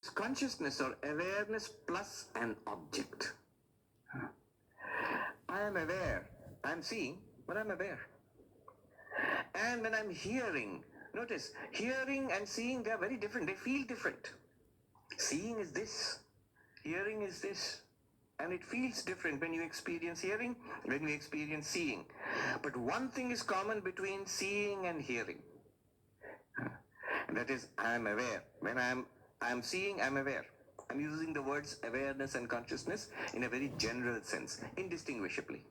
It's consciousness or awareness plus an object. I am aware. I'm seeing, but I'm aware. And when I'm hearing, notice, hearing and seeing, they're very different. They feel different. Seeing is this, hearing is this. And it feels different when you experience hearing, when you experience seeing. But one thing is common between seeing and hearing. And that is, I am aware. When I'm seeing, I'm aware. I'm using the words awareness and consciousness in a very general sense, indistinguishably.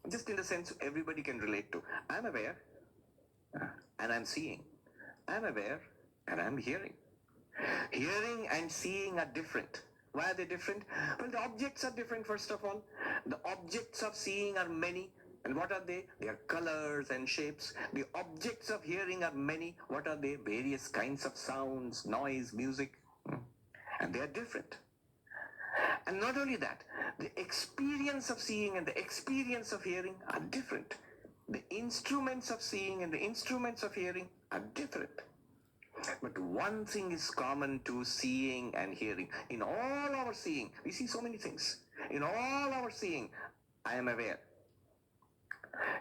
Just in the sense everybody can relate to. I'm aware and I'm seeing. I'm aware and I'm hearing. Hearing and seeing are different. Why are they different? Well, the objects are different, first of all. The objects of seeing are many. And what are they? They are colors and shapes. The objects of hearing are many. What are they? Various kinds of sounds, noise, music. And they are different. And not only that, the experience of seeing and the experience of hearing are different. The instruments of seeing and the instruments of hearing are different. But one thing is common to seeing and hearing. In all our seeing, we see so many things. In all our seeing, I am aware.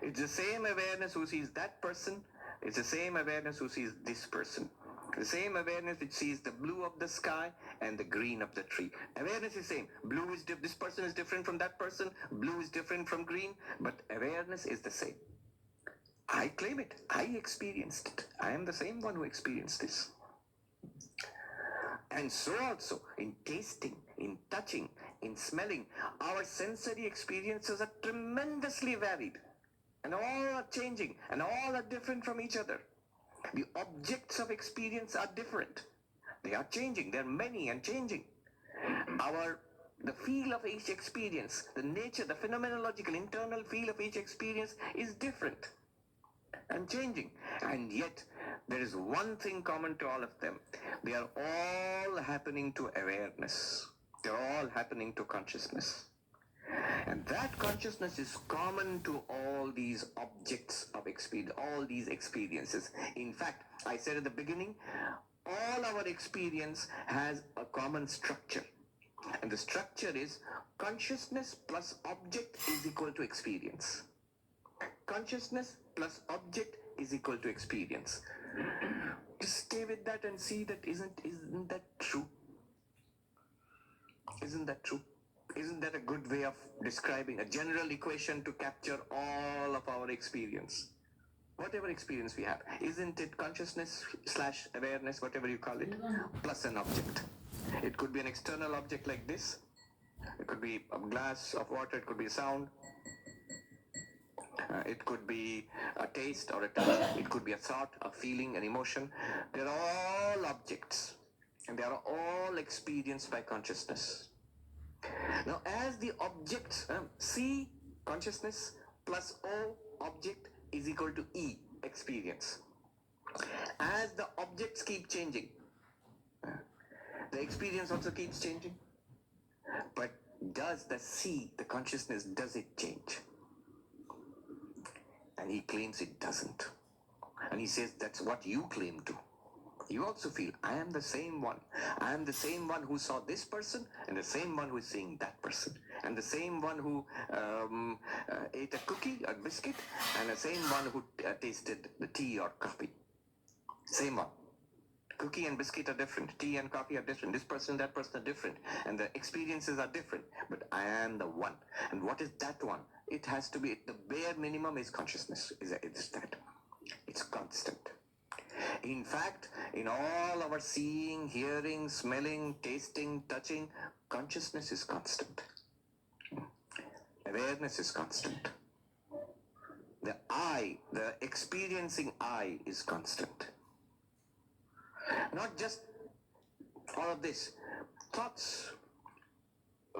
It's the same awareness who sees that person. It's the same awareness who sees this person. The same awareness which sees the blue of the sky and the green of the tree. Awareness is same. Blue is this person is different from that person. Blue is different from green. But awareness is the same. I claim it. I experienced it. I am the same one who experienced this. And so also in tasting, in touching, in smelling, our sensory experiences are tremendously varied. And all are changing and all are different from each other. The objects of experience are different. They are changing. They're many and changing. The feel of each experience, the nature, the phenomenological internal feel of each experience is different and changing. And yet, there is one thing common to all of them. They are all happening to awareness. They're all happening to consciousness. And that consciousness is common to all these objects of experience, all these experiences. In fact, I said at the beginning, all our experience has a common structure. And the structure is consciousness plus object is equal to experience. Consciousness plus object is equal to experience. Just stay with that and see that isn't that true? Isn't that true? Isn't that a good way of describing a general equation to capture all of our experience? Whatever experience we have, isn't it consciousness slash awareness, whatever you call it, plus an object? It could be an external object like this. It could be a glass of water. It could be a sound. It could be a taste or a touch. It could be a thought, a feeling, an emotion. They're all objects. And they are all experienced by consciousness. Now, as the objects, C, consciousness, plus O, object, is equal to E, experience. As the objects keep changing, the experience also keeps changing. But does the C, the consciousness, does it change? And he claims it doesn't. And he says that's what you claim to. You also feel, I am the same one. I am the same one who saw this person and the same one who is seeing that person. And the same one who ate a cookie or biscuit and the same one who tasted the tea or coffee. Same one. Cookie and biscuit are different. Tea and coffee are different. This person, that person are different. And the experiences are different. But I am the one. And what is that one? It has to be, the bare minimum is consciousness. It's that. It's constant. In fact, in all our seeing, hearing, smelling, tasting, touching, consciousness is constant. Awareness is constant. The I, the experiencing I is constant. Not just all of this. Thoughts,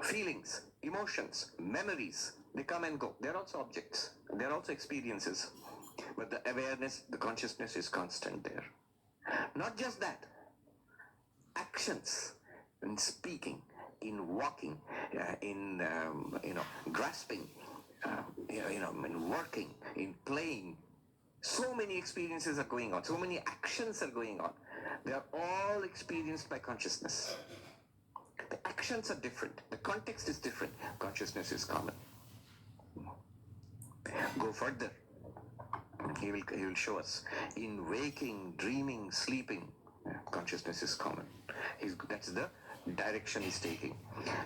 feelings, emotions, memories, they come and go. They're also objects. They're also experiences. But the awareness, the consciousness is constant there. Not just that. Actions in speaking, in walking, in grasping, in working, in playing. So many experiences are going on. So many actions are going on. They are all experienced by consciousness. actions are different, the context is different, consciousness is common. Go further. He will show us in waking, dreaming, sleeping, consciousness is common. That's the direction he's taking.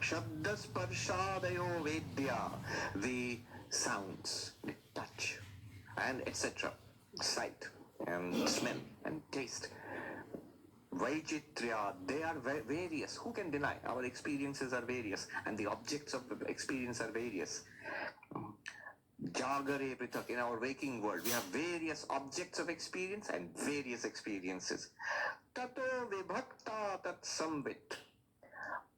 Shabda sparshadayo vedya, the sounds, the touch, and etc. Sight and smell and taste. Vaichitrya, they are various. Who can deny? Our experiences are various, and the objects of experience are various. Jagare Prithak, in our waking world, we have various objects of experience and various experiences. Tato vibhakta tat samvit.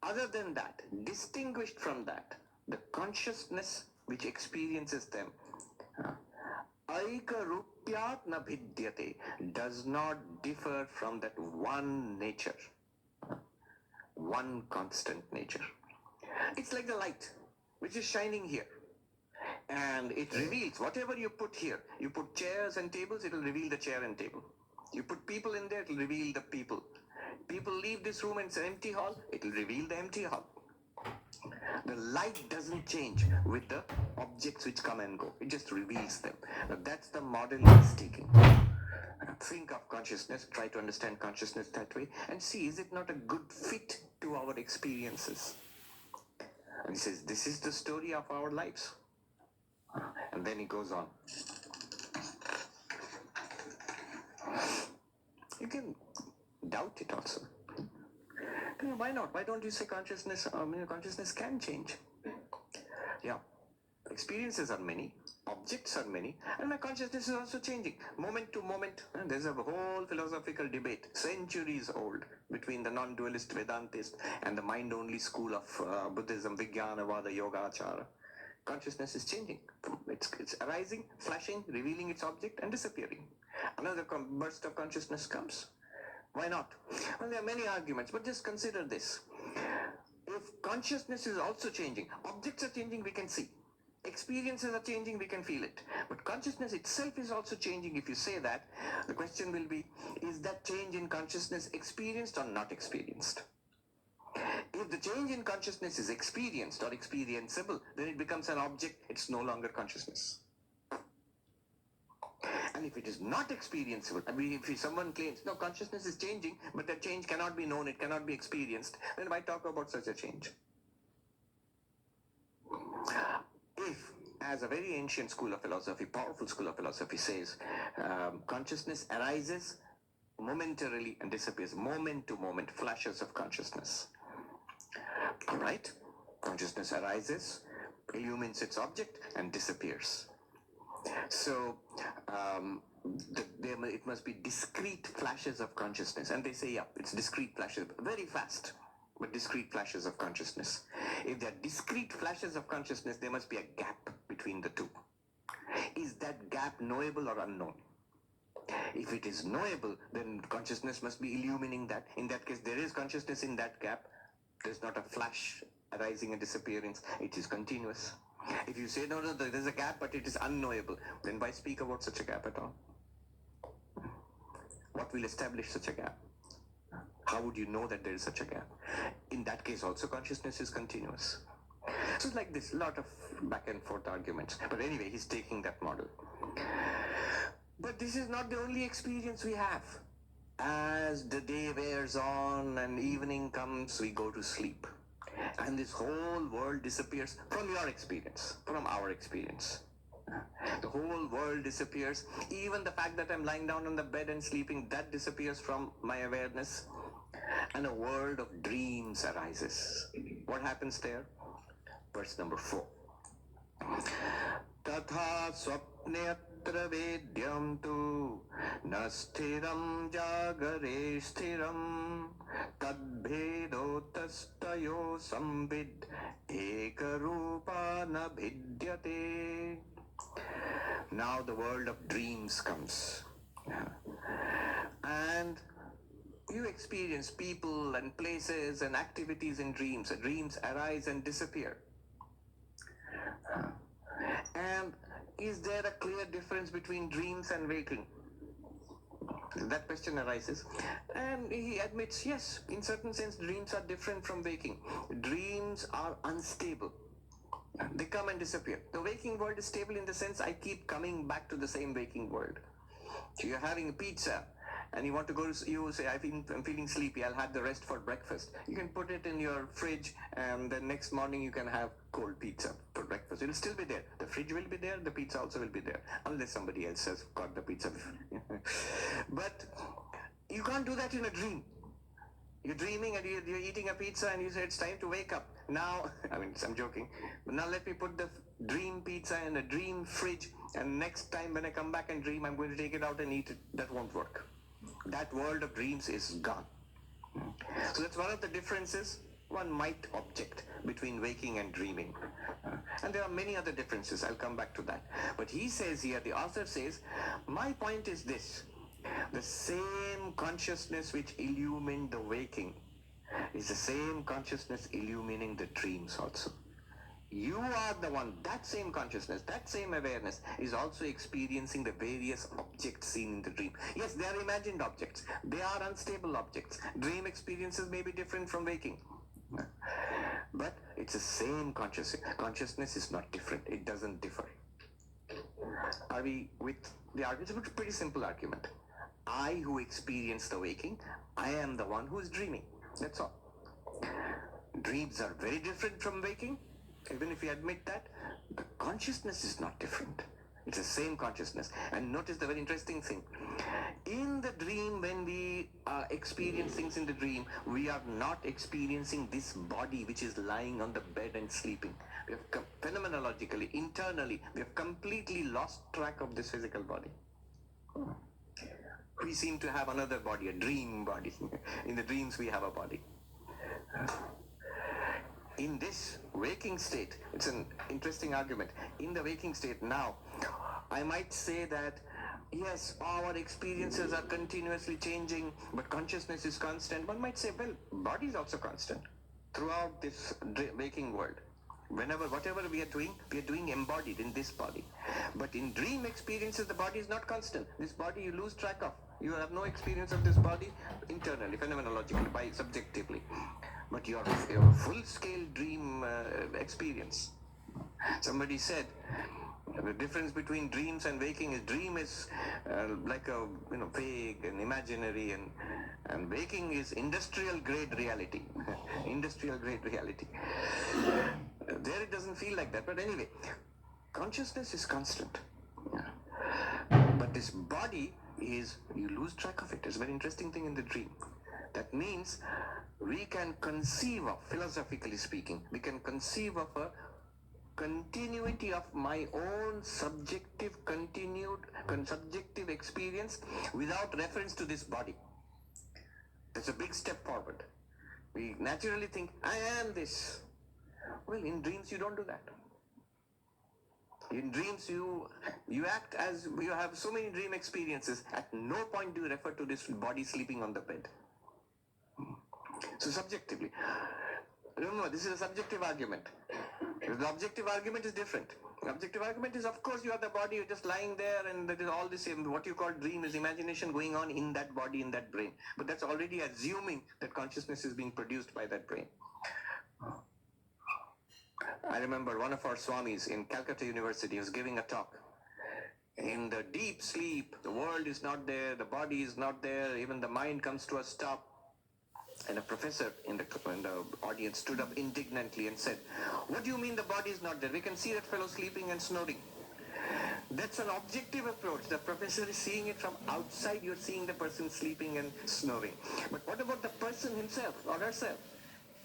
Other than that, distinguished from that, the consciousness which experiences them, aikarupyat na bhidyate, does not differ from that one nature, one constant nature. It's like the light which is shining here. And it reveals whatever you put here. You put chairs and tables, it will reveal the chair and table. You put people in there, it will reveal the people. People leave this room and it's an empty hall, it will reveal the empty hall. The light doesn't change with the objects which come and go. It just reveals them. Now that's the model he's taking. Think of consciousness, try to understand consciousness that way, and see, is it not a good fit to our experiences? And he says, this is the story of our lives. And then he goes on. You can doubt it also. Why not? Why don't you say consciousness? Consciousness can change. Yeah, experiences are many, objects are many, and my consciousness is also changing moment to moment. And there's a whole philosophical debate, centuries old, between the non-dualist Vedantist and the mind-only school of Buddhism, Vijnanavada, Yogacara. Consciousness is changing. It's arising, flashing, revealing its object, and disappearing. Another burst of consciousness comes. Why not? Well, there are many arguments, but just consider this. If consciousness is also changing, objects are changing, we can see. Experiences are changing, we can feel it. But consciousness itself is also changing. If you say that, the question will be, is that change in consciousness experienced or not experienced? If the change in consciousness is experienced or experienceable, then it becomes an object, it's no longer consciousness. And if it is not experienceable, if someone claims, no, consciousness is changing, but that change cannot be known, it cannot be experienced, then why talk about such a change? If, as a very ancient school of philosophy, powerful school of philosophy says, consciousness arises momentarily and disappears, moment to moment, flashes of consciousness. All right? Consciousness arises, illumines its object, and disappears. So, it must be discrete flashes of consciousness. And they say, yeah, it's discrete flashes, very fast, but discrete flashes of consciousness. If there are discrete flashes of consciousness, there must be a gap between the two. Is that gap knowable or unknown? If it is knowable, then consciousness must be illumining that. In that case, there is consciousness in that gap. There's not a flash arising and disappearing. It is continuous. If you say, no, there's a gap, but it is unknowable, then why speak about such a gap at all? What will establish such a gap? How would you know that there is such a gap? In that case, also consciousness is continuous. So it's like this, lot of back and forth arguments. But anyway, he's taking that model. But this is not the only experience we have. As the day wears on and evening comes, we go to sleep. And this whole world disappears from your experience, from our experience. The whole world disappears. Even the fact that I'm lying down on the bed and sleeping, that disappears from my awareness. And a world of dreams arises. What happens there? Verse number 4. Tatha swapneatra vedyam tu nastheram jagare sthiram tadbhedo tastayo samvid ekarupa na bhidyate. Now the world of dreams comes. And you experience people and places and activities in dreams. Dreams arise and disappear. And is there a clear difference between dreams and waking? That question arises, and he admits, yes, in certain sense, dreams are different from waking. Dreams are unstable. They come and disappear. The waking world is stable in the sense I keep coming back to the same waking world. So you're having a pizza and you want to go to, you say, I'm feeling sleepy, I'll have the rest for breakfast. You can put it in your fridge and the next morning you can have cold pizza for breakfast. It'll still be there. The fridge will be there, the pizza also will be there, unless somebody else has got the pizza. But you can't do that in a dream. You're dreaming and you're eating a pizza and you say it's time to wake up. Now, I mean, I'm joking. But now let me put the dream pizza in a dream fridge, and next time when I come back and dream, I'm going to take it out and eat it. That won't work. That world of dreams is gone. So that's one of the differences one might object between waking and dreaming. And there are many other differences. I'll come back to that. But he says here, the author says, my point is this. The same consciousness which illumined the waking is the same consciousness illumining the dreams also. You are the one, that same consciousness, that same awareness is also experiencing the various objects seen in the dream. Yes, they are imagined objects. They are unstable objects. Dream experiences may be different from waking. But it's the same consciousness. Consciousness is not different. It doesn't differ. Are we with the argument? It's a pretty simple argument. I who experience the waking, I am the one who is dreaming. That's all. Dreams are very different from waking. Even if you admit that, the consciousness is not different. It's the same consciousness. And notice the very interesting thing. In the dream, when we experience things in the dream, we are not experiencing this body which is lying on the bed and sleeping. We have phenomenologically, internally, we have completely lost track of this physical body. We seem to have another body, a dream body. In the dreams, we have a body. In this waking state, it's an interesting argument. In the waking state now, I might say that, yes, our experiences are continuously changing, but consciousness is constant. One might say, well, body is also constant throughout this waking world. Whatever we are doing embodied in this body. But in dream experiences, the body is not constant. This body you lose track of. You have no experience of this body internally, phenomenologically, subjectively. But your full-scale dream experience. Somebody said the difference between dreams and waking is dream is like a vague and imaginary, and waking is industrial grade reality. Industrial grade reality. There it doesn't feel like that, but anyway, consciousness is constant. But this body is, you lose track of it. It's a very interesting thing in the dream. That means we can conceive of, philosophically speaking, we can conceive of a continuity of my own subjective experience without reference to this body. That's a big step forward. We naturally think, I am this. Well, in dreams you don't do that. In dreams you act as, you have so many dream experiences, at no point do you refer to this body sleeping on the bed. So subjectively, remember, this is a subjective argument. The objective argument is different. The objective argument is, of course, you are the body, you're just lying there, and that is all the same. What you call dream is imagination going on in that body, in that brain. But that's already assuming that consciousness is being produced by that brain. I remember one of our Swamis in Calcutta University was giving a talk. In the deep sleep, the world is not there, the body is not there, even the mind comes to a stop. And a professor in the audience stood up indignantly and said, what do you mean the body is not there? We can see that fellow sleeping and snoring. That's an objective approach. The professor is seeing it from outside. You're seeing the person sleeping and snoring. But what about the person himself or herself?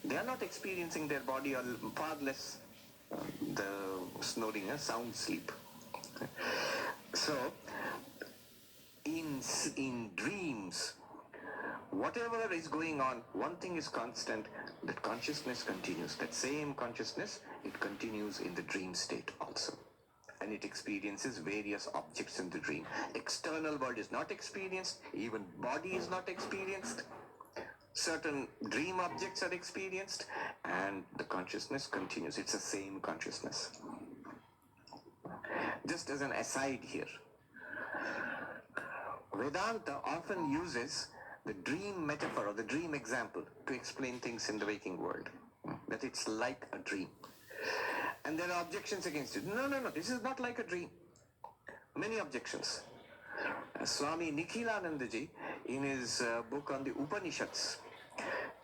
They are not experiencing their body, or far less the snoring, sound sleep. So, in dreams, whatever is going on, one thing is constant, that consciousness continues. That same consciousness, it continues in the dream state also. And it experiences various objects in the dream. External world is not experienced, even body is not experienced. Certain dream objects are experienced, and the consciousness continues. It's the same consciousness. Just as an aside here, Vedanta often uses the dream metaphor or the dream example to explain things in the waking world. That it's like a dream. And there are objections against it. No, this is not like a dream. Many objections. Swami Nikhilanandaji, in his book on the Upanishads,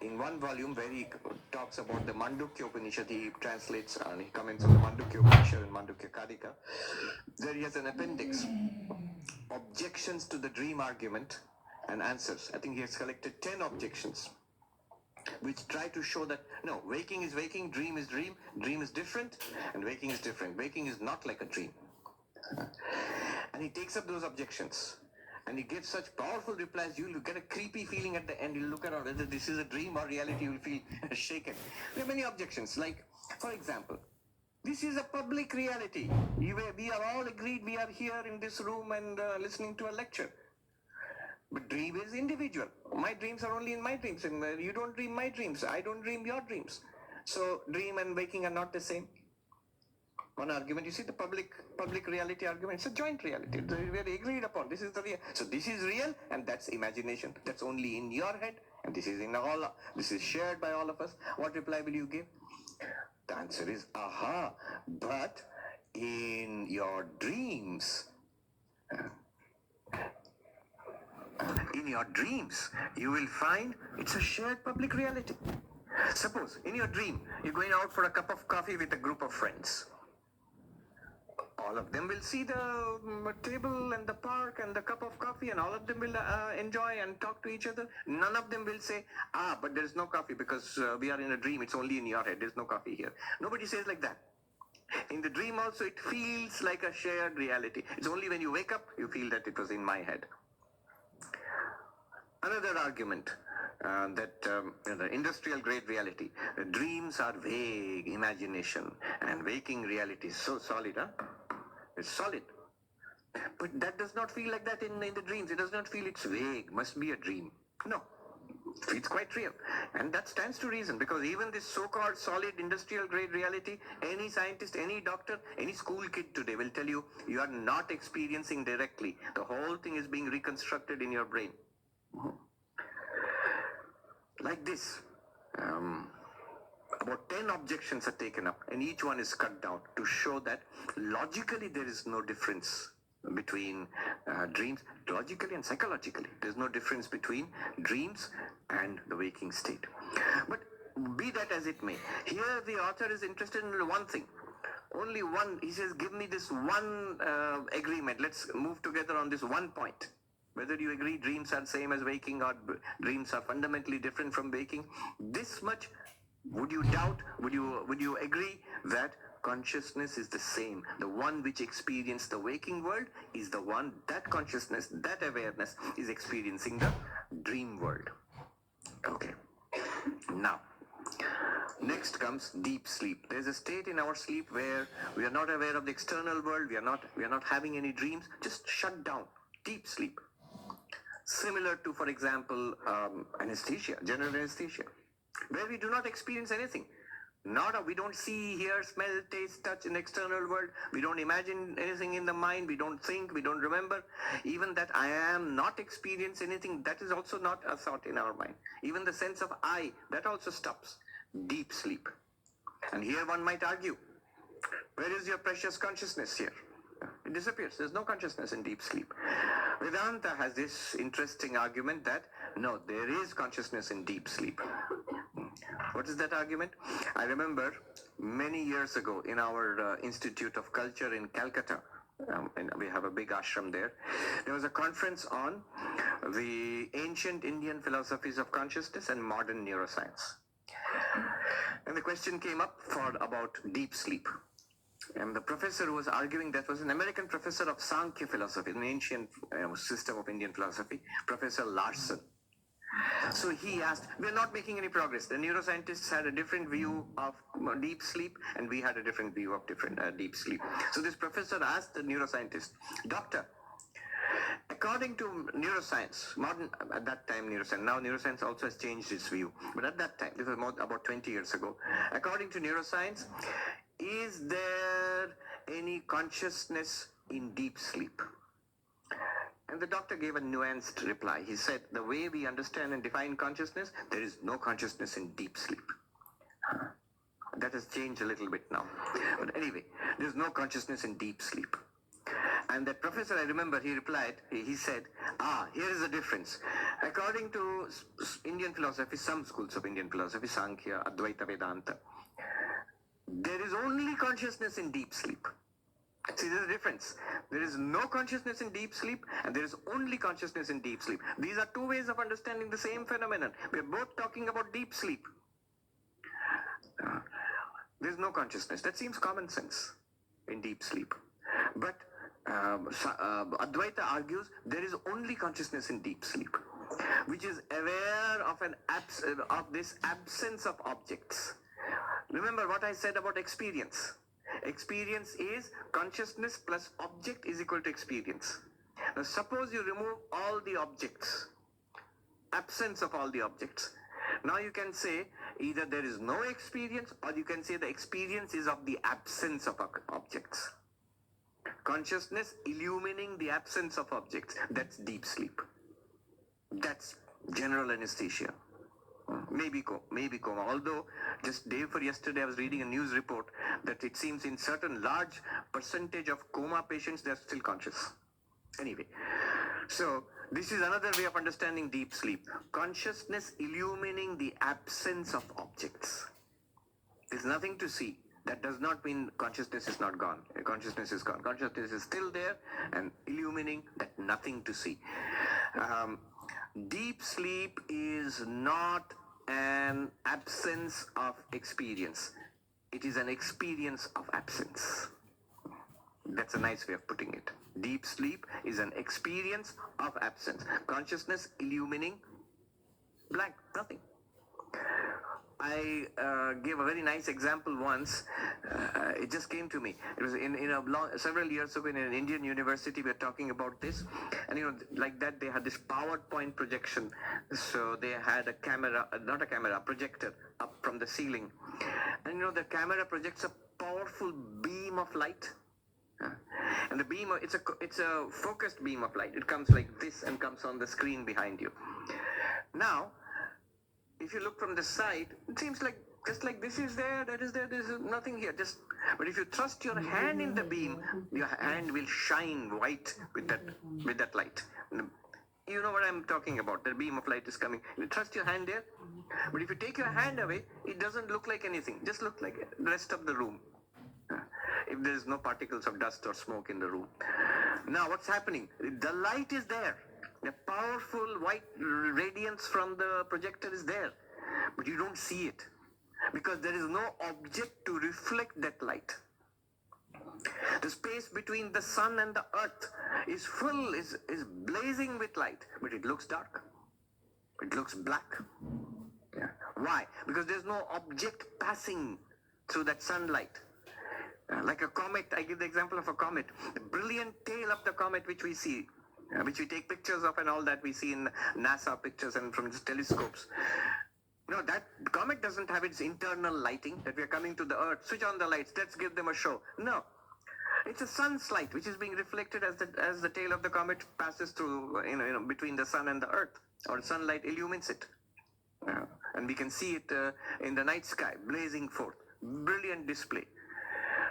in one volume where he talks about the Mandukya Upanishad, he translates and he comments on the Mandukya Upanishad and Mandukya Kadika. There he has an appendix, objections to the dream argument and answers. I think he has collected 10 objections, which try to show that no, waking is waking, dream is dream, dream is different, and waking is different. Waking is not like a dream. And he takes up those objections. And he gives such powerful replies, you'll get a creepy feeling at the end. You'll look around whether this is a dream or reality, you'll feel shaken. There are many objections, like, for example, this is a public reality. We are all agreed we are here in this room and listening to a lecture. But dream is individual. My dreams are only in my dreams. And you don't dream my dreams. I don't dream your dreams. So dream and waking are not the same. One argument, you see the public reality argument, it's a joint reality. We are agreed upon. This is the real. So this is real and that's imagination. That's only in your head and this is in all. This is shared by all of us. What reply will you give? The answer is, aha, but in your dreams, you will find it's a shared public reality. Suppose in your dream, you're going out for a cup of coffee with a group of friends. All of them will see the table and the park and the cup of coffee and all of them will enjoy and talk to each other. None of them will say, but there is no coffee because we are in a dream. It's only in your head. There's no coffee here. Nobody says like that. In the dream also, it feels like a shared reality. It's only when you wake up, you feel that it was in my head. Another argument that the industrial grade reality, dreams are vague imagination and waking reality is so solid, It's solid. But that does not feel like that in the dreams. It does not feel it's vague, must be a dream. No, it's quite real. And that stands to reason because even this so-called solid industrial grade reality, any scientist, any doctor, any school kid today will tell you, you are not experiencing directly. The whole thing is being reconstructed in your brain. Like this. About 10 objections are taken up and each one is cut down to show that logically there is no difference between dreams. Logically and psychologically, there's no difference between dreams and the waking state. But be that as it may, here the author is interested in one thing. Only one, he says, give me this one agreement. Let's move together on this one point. Whether you agree dreams are the same as waking or dreams are fundamentally different from waking, this much. Would you doubt, would you agree that consciousness is the same? The one which experienced the waking world is the one, that consciousness, that awareness is experiencing the dream world. Okay. Now, next comes deep sleep. There's a state in our sleep where we are not aware of the external world, we are not having any dreams, just shut down, deep sleep. Similar to, for example, anesthesia, general anesthesia, where we do not experience anything. We don't see, hear, smell, taste, touch in the external world. We don't imagine anything in the mind. We don't think, we don't remember. Even that I am not experience anything, that is also not a thought in our mind. Even the sense of I, that also stops. Deep sleep. And here one might argue, where is your precious consciousness here? It disappears. There's no consciousness in deep sleep. Vedanta has this interesting argument that no, there is consciousness in deep sleep. What is that argument? I remember many years ago in our Institute of Culture in Calcutta, and we have a big ashram there, there was a conference on the ancient Indian philosophies of consciousness and modern neuroscience. And the question came up about deep sleep. And the professor who was arguing that was an American professor of Sankhya philosophy, an ancient system of Indian philosophy, Professor Larson. So he asked, we're not making any progress. The neuroscientists had a different view of deep sleep and we had a different view of deep sleep. So this professor asked the neuroscientist, doctor, according to neuroscience, modern, at that time neuroscience, now neuroscience also has changed its view, but at that time, this was about 20 years ago, according to neuroscience, is there any consciousness in deep sleep? And the doctor gave a nuanced reply. He said, the way we understand and define consciousness, there is no consciousness in deep sleep. That has changed a little bit now. But anyway, there's no consciousness in deep sleep. And that professor, I remember, he replied, he said, here is the difference. According to Indian philosophy, some schools of Indian philosophy, Sankhya, Advaita Vedanta, there is only consciousness in deep sleep. See, there's a difference. There is no consciousness in deep sleep, and there is only consciousness in deep sleep. These are two ways of understanding the same phenomenon. We are both talking about deep sleep. There's no consciousness. That seems common sense in deep sleep. But Advaita argues there is only consciousness in deep sleep, which is aware of of this absence of objects. Remember what I said about experience. Experience is consciousness plus object is equal to experience. Now suppose you remove all the objects, absence of all the objects. Now you can say either there is no experience, or you can say the experience is of the absence of objects. Consciousness illumining the absence of objects. That's deep sleep. That's general anesthesia. Maybe coma. Although just day before yesterday I was reading a news report that it seems in certain large percentage of coma patients they are still conscious. Anyway, so this is another way of understanding deep sleep. Consciousness illumining the absence of objects. There's nothing to see. That does not mean consciousness is not gone. Consciousness is gone. Consciousness is still there and illumining that nothing to see. Deep sleep is not an absence of experience. It is an experience of absence. That's a nice way of putting it. Deep sleep is an experience of absence. Consciousness illumining blank, nothing. I gave a very nice example once. It just came to me. It was in several years ago in an Indian university. We were talking about this, and like that they had this PowerPoint projection. So they had a camera, not a camera, a projector up from the ceiling, and the camera projects a powerful beam of light. And the beam, it's a focused beam of light. It comes like this and comes on the screen behind you. Now, if you look from the side, it seems like just like this is there, that is there, there's nothing here. But if you thrust your hand in the beam, your hand will shine white with that light. You know what I'm talking about. The beam of light is coming. You thrust your hand there, but if you take your hand away, it doesn't look like anything. Just look like the rest of the room. If there is no particles of dust or smoke in the room. Now what's happening? The light is there. The powerful white radiance from the projector is there, but you don't see it because there is no object to reflect that light. The space between the sun and the earth is full, is blazing with light, but it looks dark. It looks black. Yeah. Why? Because there's no object passing through that sunlight. Like a comet, I give the example of a comet. The brilliant tail of the comet which we see, which we take pictures of and all that we see in NASA pictures and from the telescopes. That comet doesn't have its internal lighting, that we are coming to the earth, switch on the lights, let's give them a show. No. It's a sun's light which is being reflected as the tail of the comet passes through, between the sun and the earth, or sunlight illumines it. And we can see it in the night sky, blazing forth. Brilliant display.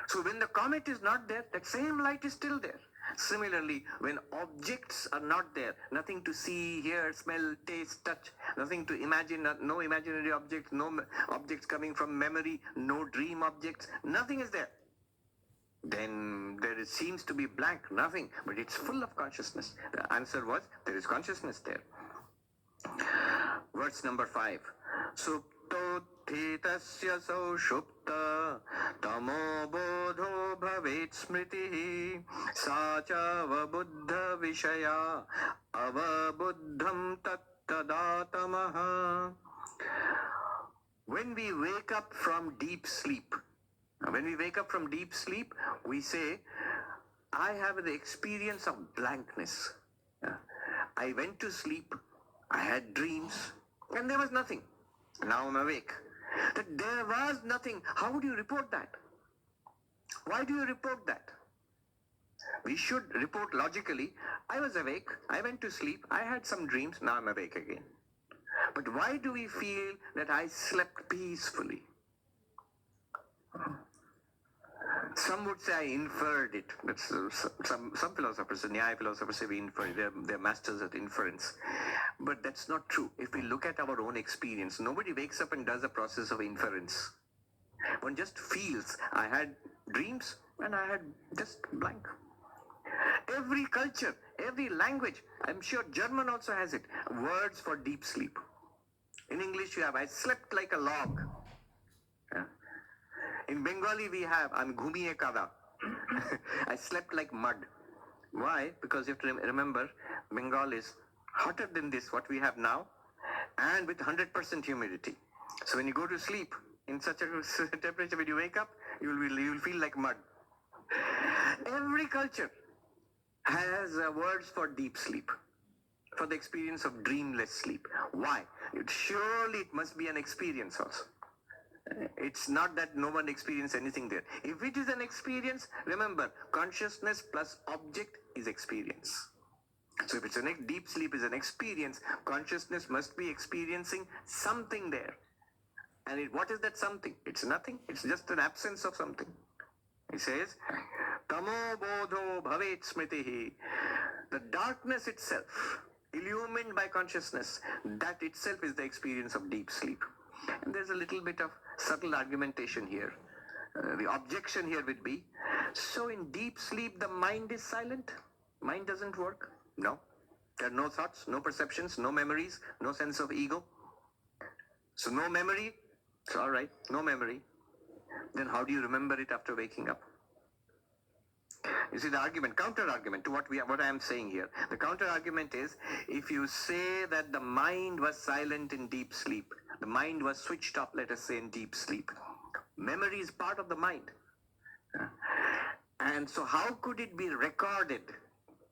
So when the comet is not there, that same light is still there. Similarly, when objects are not there, nothing to see, hear, smell, taste, touch, nothing to imagine, no imaginary objects, no objects coming from memory, no dream objects, nothing is there. Then there seems to be blank, nothing, but it's full of consciousness. The answer was, there is consciousness there. Verse number 5. Supto Thetasya Saushupta Tamo Bodho Bhavet Smritihi Sacha Avabuddha Vishaya Avabuddham Tattadātamaha. When we wake up from deep sleep, we say, I have the experience of blankness. I went to sleep, I had dreams, and there was nothing. Now I'm awake. That there was nothing. How would you report that? Why do you report that? We should report logically, I was awake, I went to sleep, I had some dreams, now I'm awake again. But why do we feel that I slept peacefully? Some would say I inferred it. That's, some philosophers, the Nyaya philosophers say we infer. They're masters at inference. But that's not true. If we look at our own experience, nobody wakes up and does a process of inference. One just feels, I had dreams and I had just blank. Every culture, every language, I'm sure German also has it, words for deep sleep. In English you have, I slept like a log. Yeah. In Bengali we have, I'm ghumiye kada. I slept like mud. Why? Because you have to remember, Bengal is hotter than this, what we have now, and with 100% humidity. So when you go to sleep in such a temperature, when you wake up, you will feel like mud. Every culture has words for deep sleep, for the experience of dreamless sleep. Why? Surely it must be an experience also. It's not that no one experienced anything there. If it is an experience, remember, consciousness plus object is experience. So if it's a deep sleep is an experience, consciousness must be experiencing something there. And what is that something? It's nothing. It's just an absence of something. He says, Tamo bodho bhavet smritihi. The darkness itself, illumined by consciousness, that itself is the experience of deep sleep. And there's a little bit of subtle argumentation here. The objection here would be, so in deep sleep the mind is silent? Mind doesn't work? No. There are no thoughts, no perceptions, no memories, no sense of ego. So no memory, it's all right, no memory. Then how do you remember it after waking up? You see the argument, counter argument to what I am saying here. The counter argument is, if you say that the mind was silent in deep sleep, the mind was switched off, let us say, in deep sleep, memory is part of the mind. And so how could it be recorded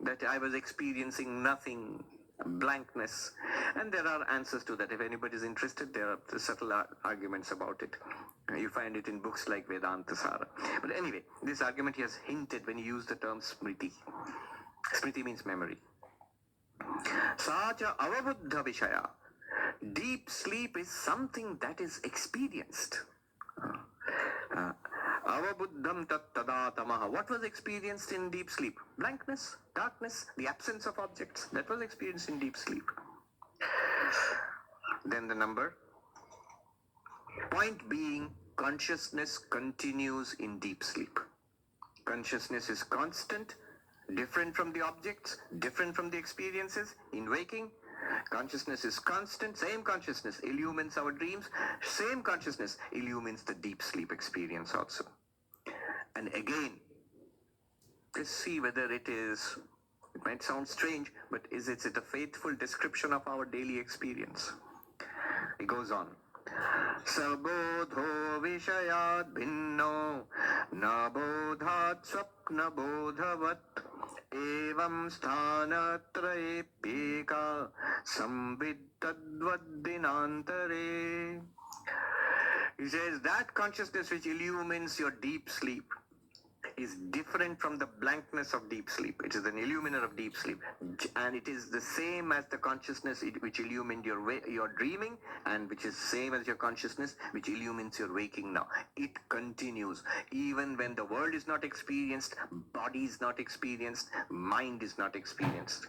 that I was experiencing nothing, blankness? And there are answers to that. If anybody is interested, there are subtle arguments about it. You find it in books like Vedanta Sara. But anyway, this argument he has hinted when he used the term smriti. Smriti means memory. Sacha avabuddha vishaya. Deep sleep is something that is experienced. Avabuddham tat tadatamaha. What was experienced in deep sleep? Blankness, darkness, the absence of objects. That was experienced in deep sleep. Then the number. Point being, consciousness continues in deep sleep. Consciousness is constant, different from the objects, different from the experiences. In waking, consciousness is constant, same consciousness illumines our dreams, same consciousness illumines the deep sleep experience also. And again, let's see whether it might sound strange, but is it a faithful description of our daily experience? It goes on. Sabodho vishayat bhinno na bodhat swapna bodhavat evam sthanatraye peka samvittadvaddinantare. He says that consciousness which illumines your deep sleep is different from the blankness of deep sleep. It is an illuminer of deep sleep, and it is the same as the consciousness which illumined your dreaming, and which is same as your consciousness which illumines your waking now. It continues even when the world is not experienced, body is not experienced, mind is not experienced.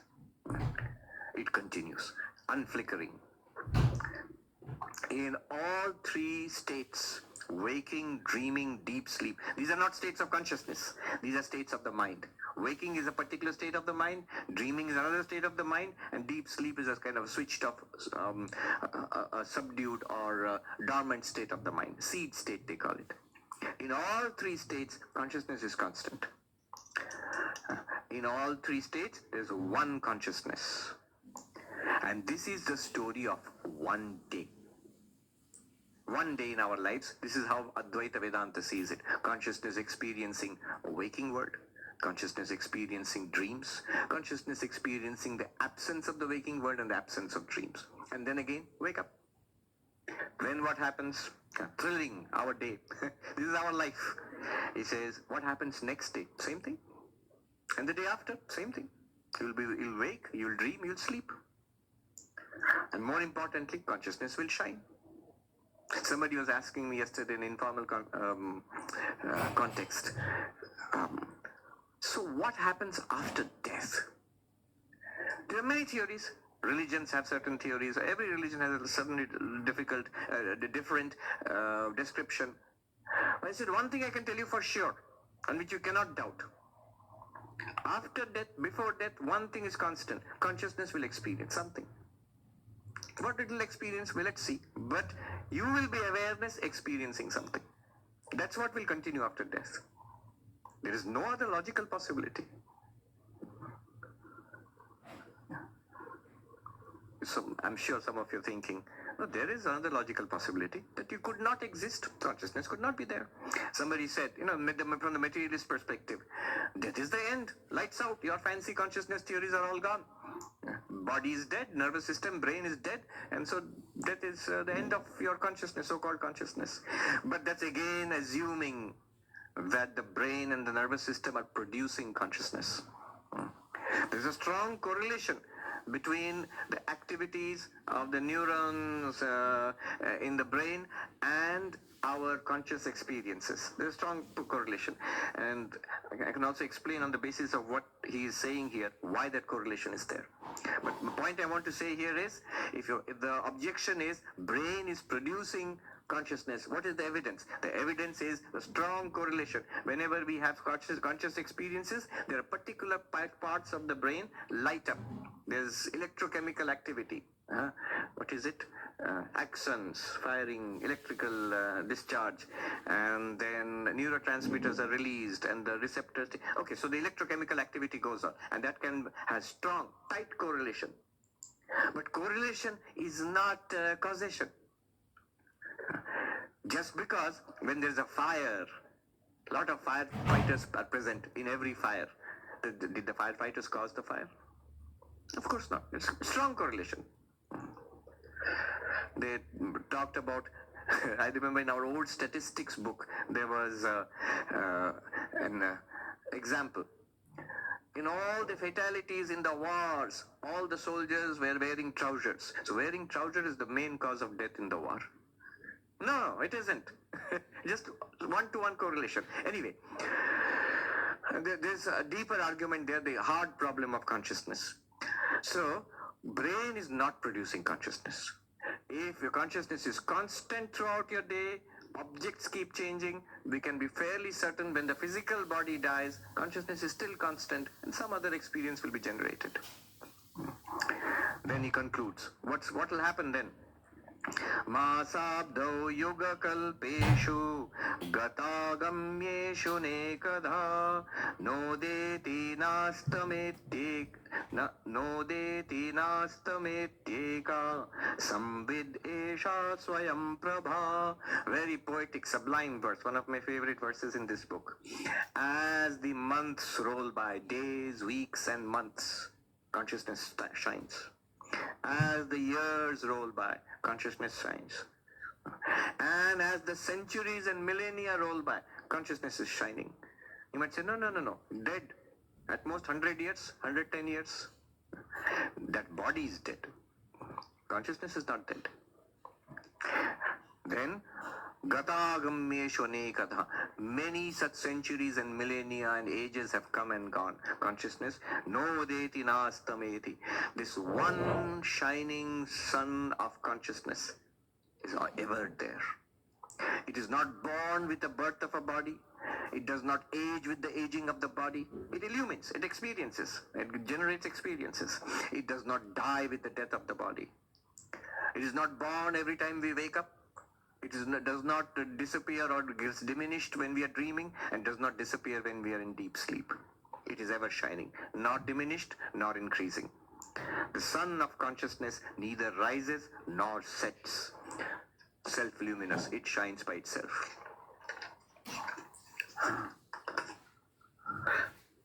It continues, unflickering. In all three states, waking, dreaming, deep sleep, these are not states of consciousness, these are states of the mind. Waking is a particular state of the mind, dreaming is another state of the mind, and deep sleep is a kind of switched off, a subdued or dormant state of the mind, seed state they call it. In all three states, consciousness is constant. In all three states, there's one consciousness. And this is the story of one day. One day in our lives, this is how Advaita Vedanta sees it. Consciousness experiencing a waking world, consciousness experiencing dreams, consciousness experiencing the absence of the waking world and the absence of dreams. And then again, wake up. Then what happens? Thrilling, our day. This is our life. He says, what happens next day? Same thing. And the day after, same thing. You'll wake, you'll dream, you'll sleep. And more importantly, consciousness will shine. Somebody was asking me yesterday in informal context, so what happens after death? There are many theories. Religions have certain theories. Every religion has a certain different description. I said, one thing I can tell you for sure, and which you cannot doubt. After death, before death, one thing is constant. Consciousness will experience something. What it will experience, well, let's see. But you will be awareness experiencing something. That's what will continue after death. There is no other logical possibility. So I'm sure some of you are thinking, no, there is another logical possibility that you could not exist. Consciousness could not be there. Somebody said, from the materialist perspective, death is the end. Lights out. Your fancy consciousness theories are all gone. Body is dead, nervous system, brain is dead, and so that is the end of your consciousness, so-called consciousness. But that's again assuming that the brain and the nervous system are producing consciousness. There's a strong correlation between the activities of the neurons in the brain and our conscious experiences. There's a strong correlation, and I can also explain on the basis of what he is saying here why that correlation is there. But the point I want to say here is, if the objection is brain is producing consciousness, what is the evidence? The evidence is the strong correlation. Whenever we have conscious experiences, there are particular parts of the brain light up. There's electrochemical activity. What is it? Axons firing electrical discharge, and then neurotransmitters are released and the receptors. Okay, so the electrochemical activity goes on, and that has strong, tight correlation. But correlation is not causation. Just because when there's a fire, a lot of firefighters are present in every fire. Did the firefighters cause the fire? Of course not. It's strong correlation. They talked about, I remember in our old statistics book, there was an example. In all the fatalities in the wars, all the soldiers were wearing trousers. So wearing trousers is the main cause of death in the war. No, it isn't. Just one-to-one correlation. Anyway, there's a deeper argument there, the hard problem of consciousness. So, brain is not producing consciousness. If your consciousness is constant throughout your day, objects keep changing, we can be fairly certain when the physical body dies, consciousness is still constant and some other experience will be generated. Then he concludes. What will happen then? मासाब्दौ युगकल्पेषु गतागम्येषु नेकधा नोदेति नास्तमेत्येका संविद् एषा स्वयं Prabha. Very poetic, sublime verse, one of my favorite verses in this book. As the months roll by, days, weeks and months, consciousness shines. As the years roll by, consciousness shines. And as the centuries and millennia roll by, consciousness is shining. You might say, no, dead. At most 100 years, 110 years. That body is dead. Consciousness is not dead. Then, Gatagamyeshu nekadha. Many such centuries and millennia and ages have come and gone. Consciousness, nodeti nastameti. This one shining sun of consciousness is ever there. It is not born with the birth of a body. It does not age with the aging of the body. It illumines, it experiences, it generates experiences. It does not die with the death of the body. It is not born every time we wake up. It does not disappear or gets diminished when we are dreaming, and does not disappear when we are in deep sleep. It is ever shining, not diminished nor increasing. The sun of consciousness neither rises nor sets. Self-luminous, it shines by itself.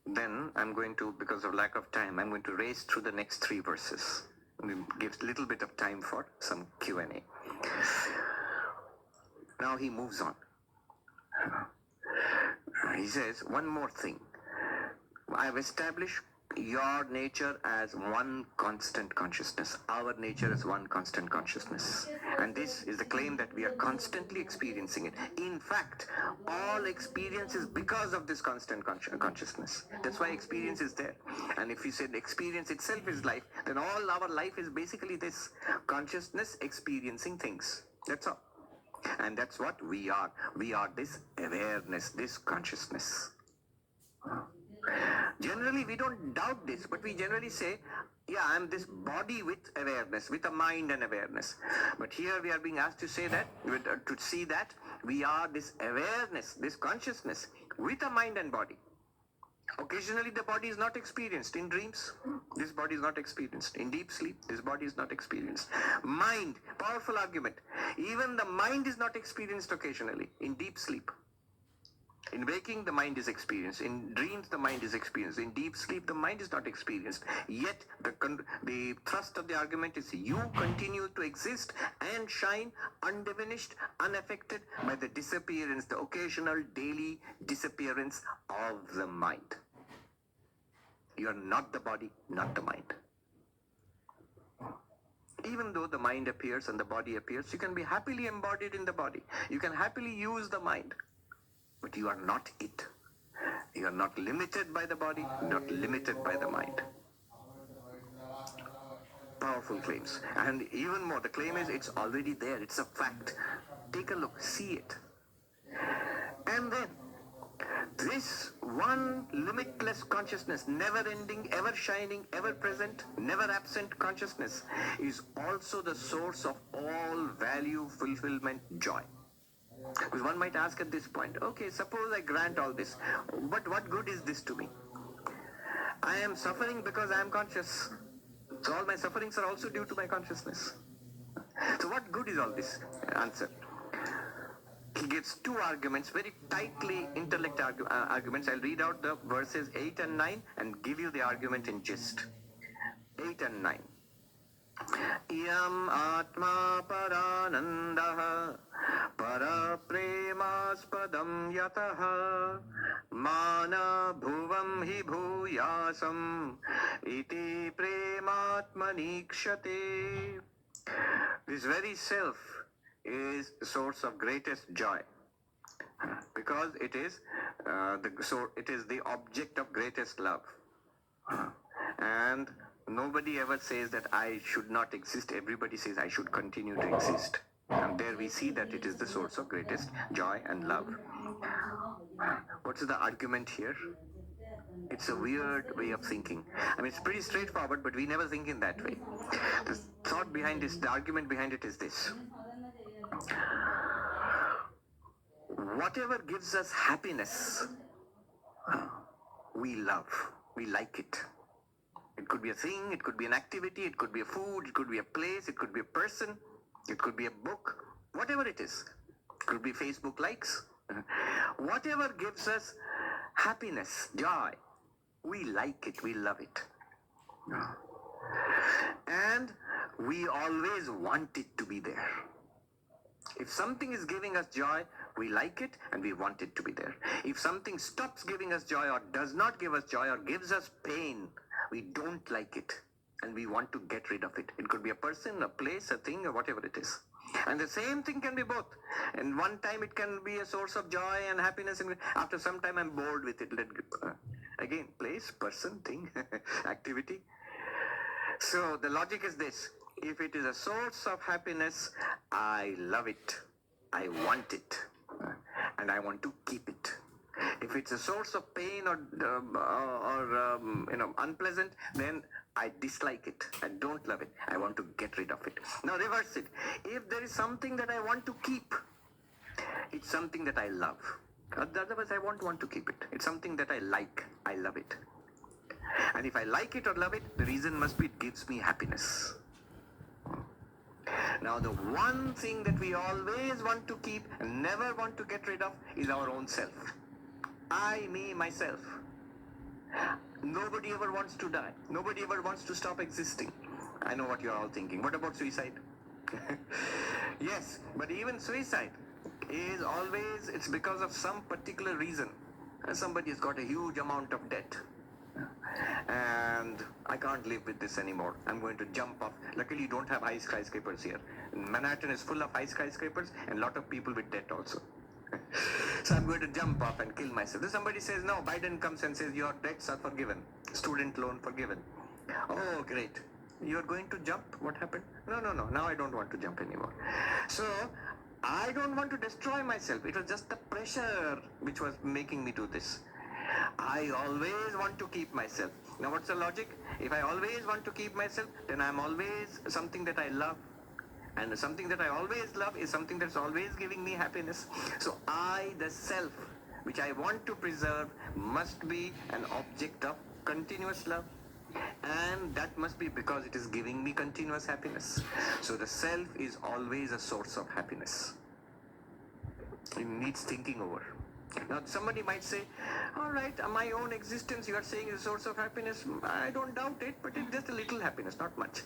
Then I'm going to, because of lack of time, I'm going to race through the next 3 verses. Gives a little bit of time for some Q&A. Now he moves on. He says, one more thing. I've established your nature as one constant consciousness. Our nature is one constant consciousness. And this is the claim that we are constantly experiencing it. In fact, all experience is because of this constant consciousness. That's why experience is there. And if you said experience itself is life, then all our life is basically this consciousness experiencing things. That's all. And that's what we are. We are this awareness, this consciousness. Generally, we don't doubt this, but we generally say, yeah, I'm this body with awareness, with a mind and awareness. But here we are being asked to say that, to see that we are this awareness, this consciousness with a mind and body. Occasionally the body is not experienced. In dreams, this body is not experienced. In deep sleep, this body is not experienced. Mind, powerful argument. Even the mind is not experienced occasionally in deep sleep. In waking, the mind is experienced. In dreams, the mind is experienced. In deep sleep, the mind is not experienced. Yet, the thrust of the argument is you continue to exist and shine undiminished, unaffected by the disappearance, the occasional daily disappearance of the mind. You are not the body, not the mind. Even though the mind appears and the body appears, you can be happily embodied in the body. You can happily use the mind. But you are not it. You are not limited by the body, not limited by the mind. Powerful claims. And even more, the claim is it's already there. It's a fact. Take a look, see it. And then, this one limitless consciousness, never ending, ever shining, ever present, never absent consciousness is also the source of all value, fulfillment, joy. Because one might ask at this point, okay, suppose I grant all this, but what good is this to me? I am suffering because I am conscious. So all my sufferings are also due to my consciousness. So what good is all this? Answer. He gives two arguments, very tightly intellect arguments. I'll read out the verses 8 and 9 and give you the argument in gist. 8 and 9. Iyam atma paranandah parapremaspadam yatah mana bhuvam hi bhuyasam iti prematmanikshate. This very self is the source of greatest joy because it is the object of greatest love. And nobody ever says that I should not exist. Everybody says I should continue to exist. And there we see that it is the source of greatest joy and love. What's the argument here? It's a weird way of thinking. I mean, it's pretty straightforward, but we never think in that way. The thought behind this, the argument behind it is this. Whatever gives us happiness, we love. We like it. It could be a thing, it could be an activity, it could be a food, it could be a place, it could be a person, it could be a book, whatever it is. It could be Facebook likes. Whatever gives us happiness, joy, we like it, we love it. And we always want it to be there. If something is giving us joy, we like it and we want it to be there. If something stops giving us joy or does not give us joy or gives us pain, we don't like it and we want to get rid of it. It could be a person, a place, a thing, or whatever it is. And the same thing can be both. And one time it can be a source of joy and happiness, and after some time I'm bored with it. Again, place, person, thing, activity. So the logic is this. If it is a source of happiness, I love it. I want it. And I want to keep it. If it's a source of pain or unpleasant, then I dislike it. I don't love it. I want to get rid of it. Now reverse it. If there is something that I want to keep, it's something that I love. Otherwise, I won't want to keep it. It's something that I like. I love it. And if I like it or love it, the reason must be it gives me happiness. Now, the one thing that we always want to keep and never want to get rid of is our own self. I, me, myself. Nobody ever wants to die. Nobody ever wants to stop existing. I know what you're all thinking. What about suicide? Yes, but even suicide is always, it's because of some particular reason. Somebody has got a huge amount of debt. and I can't live with this anymore. I'm going to jump off. Luckily, you don't have high skyscrapers here. Manhattan is full of high skyscrapers and a lot of people with debt also. So I'm going to jump off and kill myself. Then somebody says, no, Biden comes and says, your debts are forgiven. Student loan forgiven. Oh, great. You're going to jump? What happened? No. Now I don't want to jump anymore. So I don't want to destroy myself. It was just the pressure which was making me do this. I always want to keep myself. Now what's the logic? If I always want to keep myself, then I'm always something that I love. And something that I always love is something that's always giving me happiness. So I, the self, which I want to preserve, must be an object of continuous love. And that must be because it is giving me continuous happiness. So the self is always a source of happiness. It needs thinking over. Now somebody might say, all right, my own existence you are saying is a source of happiness. I don't doubt it, but it's just a little happiness, not much.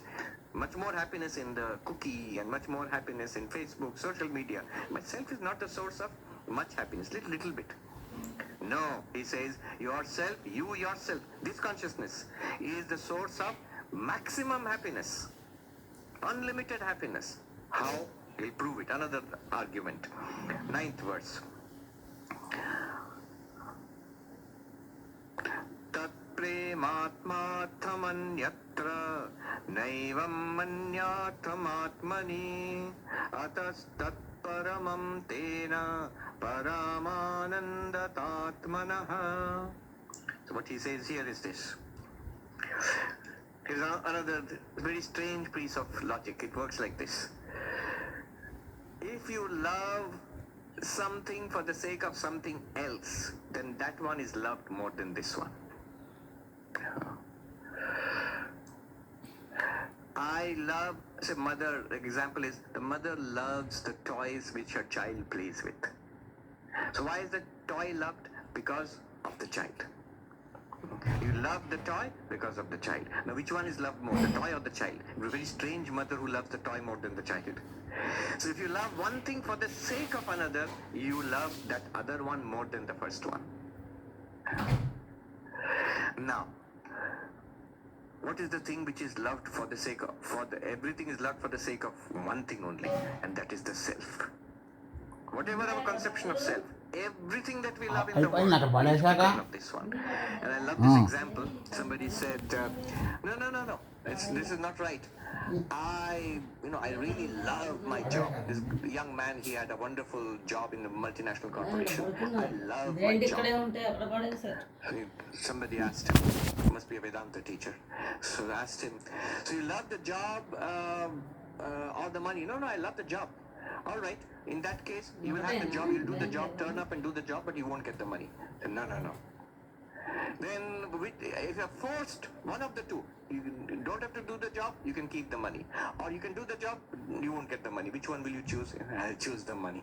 Much more happiness in the cookie and much more happiness in Facebook, social media. Myself is not the source of much happiness, little bit. No, he says, yourself, you yourself, this consciousness is the source of maximum happiness, unlimited happiness. How? He'll prove it. Another argument. 9th verse. Tat prematmathamanyatra naivam manyathamatmani atastat paramam tena paramanandatatmanaha. So what he says here is this. Here's another very strange piece of logic. It works like this. If you love something for the sake of something else, then that one is loved more than this one. I love, say mother, example is the mother loves the toys which her child plays with. So why is the toy loved? Because of the child. You love the toy because of the child. Now which one is loved more, the toy or the child? A very strange mother who loves the toy more than the child. So if you love one thing for the sake of another, you love that other one more than the first one. Now, what is the thing which is loved for the sake of, everything is loved for the sake of one thing only, and that is the self. Whatever our conception of self, everything that we love in the world is because of this one. And I love this example. Somebody said, no, this is not right. I really love my job. This young man, he had a wonderful job in a multinational corporation. I love my job. Somebody asked him, must be a Vedanta teacher. So asked him, so you love the job or the money? No, I love the job. All right, in that case, you will have the job, you'll do the job, turn up and do the job, but you won't get the money. No. Then, if you're forced, one of the two, you don't have to do the job, you can keep the money. Or you can do the job, you won't get the money. Which one will you choose? I'll choose the money.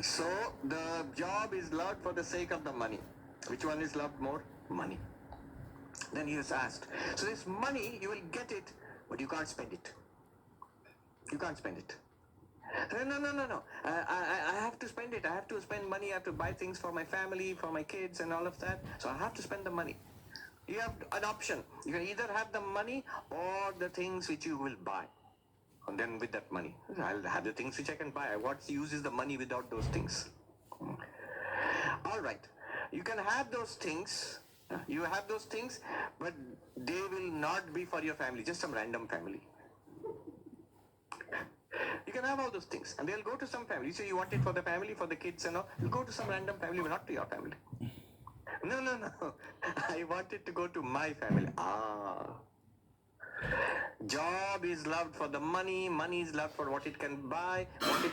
So, the job is loved for the sake of the money. Which one is loved more? Money. Then he was asked, so this money, you will get it, but you can't spend it. You can't spend it. No. I have to spend it. I have to spend money. I have to buy things for my family, for my kids and all of that. So I have to spend the money. You have an option. You can either have the money or the things which you will buy. And then with that money, I'll have the things which I can buy. What use is the money without those things? All right. You can have those things. You have those things, but they will not be for your family, just some random family. You can have all those things, and they'll go to some family. So you want it for the family, for the kids and all. You'll go to some random family, but not to your family. No. I want it to go to my family. Job is loved for the money. Money is loved for what it can buy.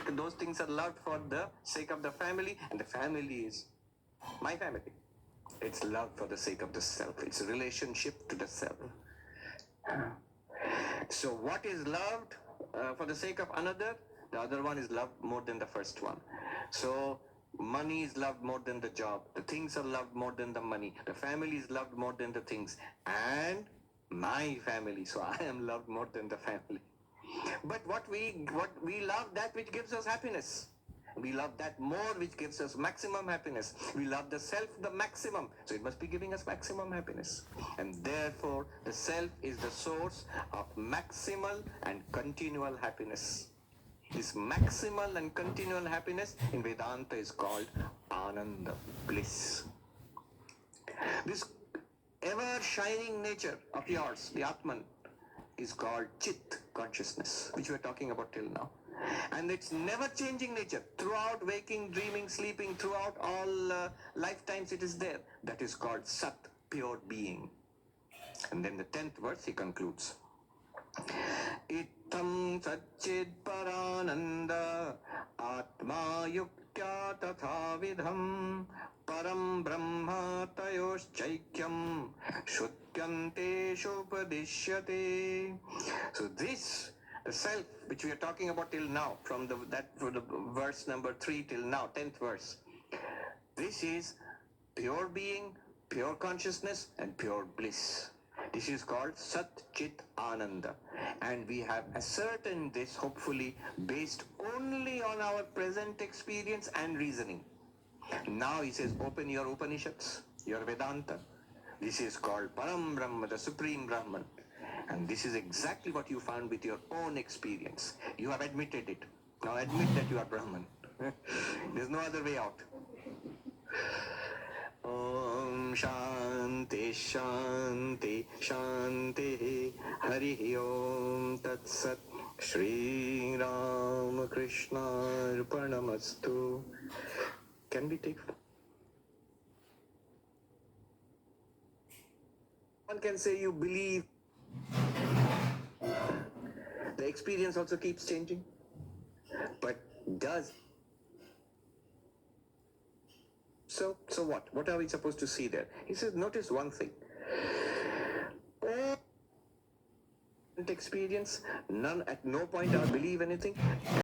Those things are loved for the sake of the family, and the family is my family. It's loved for the sake of the self. It's a relationship to the self. So what is loved for the sake of another, the other one is loved more than the first one. So money is loved more than the job. The things are loved more than the money. The family is loved more than the things. And my family. So I am loved more than the family. But what we love, that which gives us happiness. We love that more, which gives us maximum happiness. We love the self the maximum, so it must be giving us maximum happiness. And therefore, the self is the source of maximal and continual happiness. This maximal and continual happiness in Vedanta is called Ananda, bliss. This ever shining nature of yours, the Atman, is called Chit, consciousness, which we are talking about till now. And its never changing nature, throughout waking, dreaming, sleeping, throughout all lifetimes it is there. That is called Sat, pure being. And then the 10th verse he concludes. Ittam Satchid Parananda Atma Yuktya Tatha Vidham Param Brahma Tayoschaikyam Shutyante Shupadishyate. So this, the self which we are talking about till now, from the verse number 3 till now, 10th verse, this is pure being, pure consciousness and pure bliss. This is called Sat Chit Ananda, and we have ascertained this hopefully based only on our present experience and reasoning. Now he says, open your Upanishads, your Vedanta. This is called Param Brahma, the Supreme Brahman. And this is exactly what you found with your own experience. You have admitted it. Now admit that you are Brahman. There's no other way out. Om Shanti Shanti Shanti Hari Om Tat Sat Shri Ram Krishna Arpanamastu. Can we take? One can say you believe. The experience also keeps changing. But does So what? What are we supposed to see there? He says, notice one thing. All experience, none at no point I believe anything.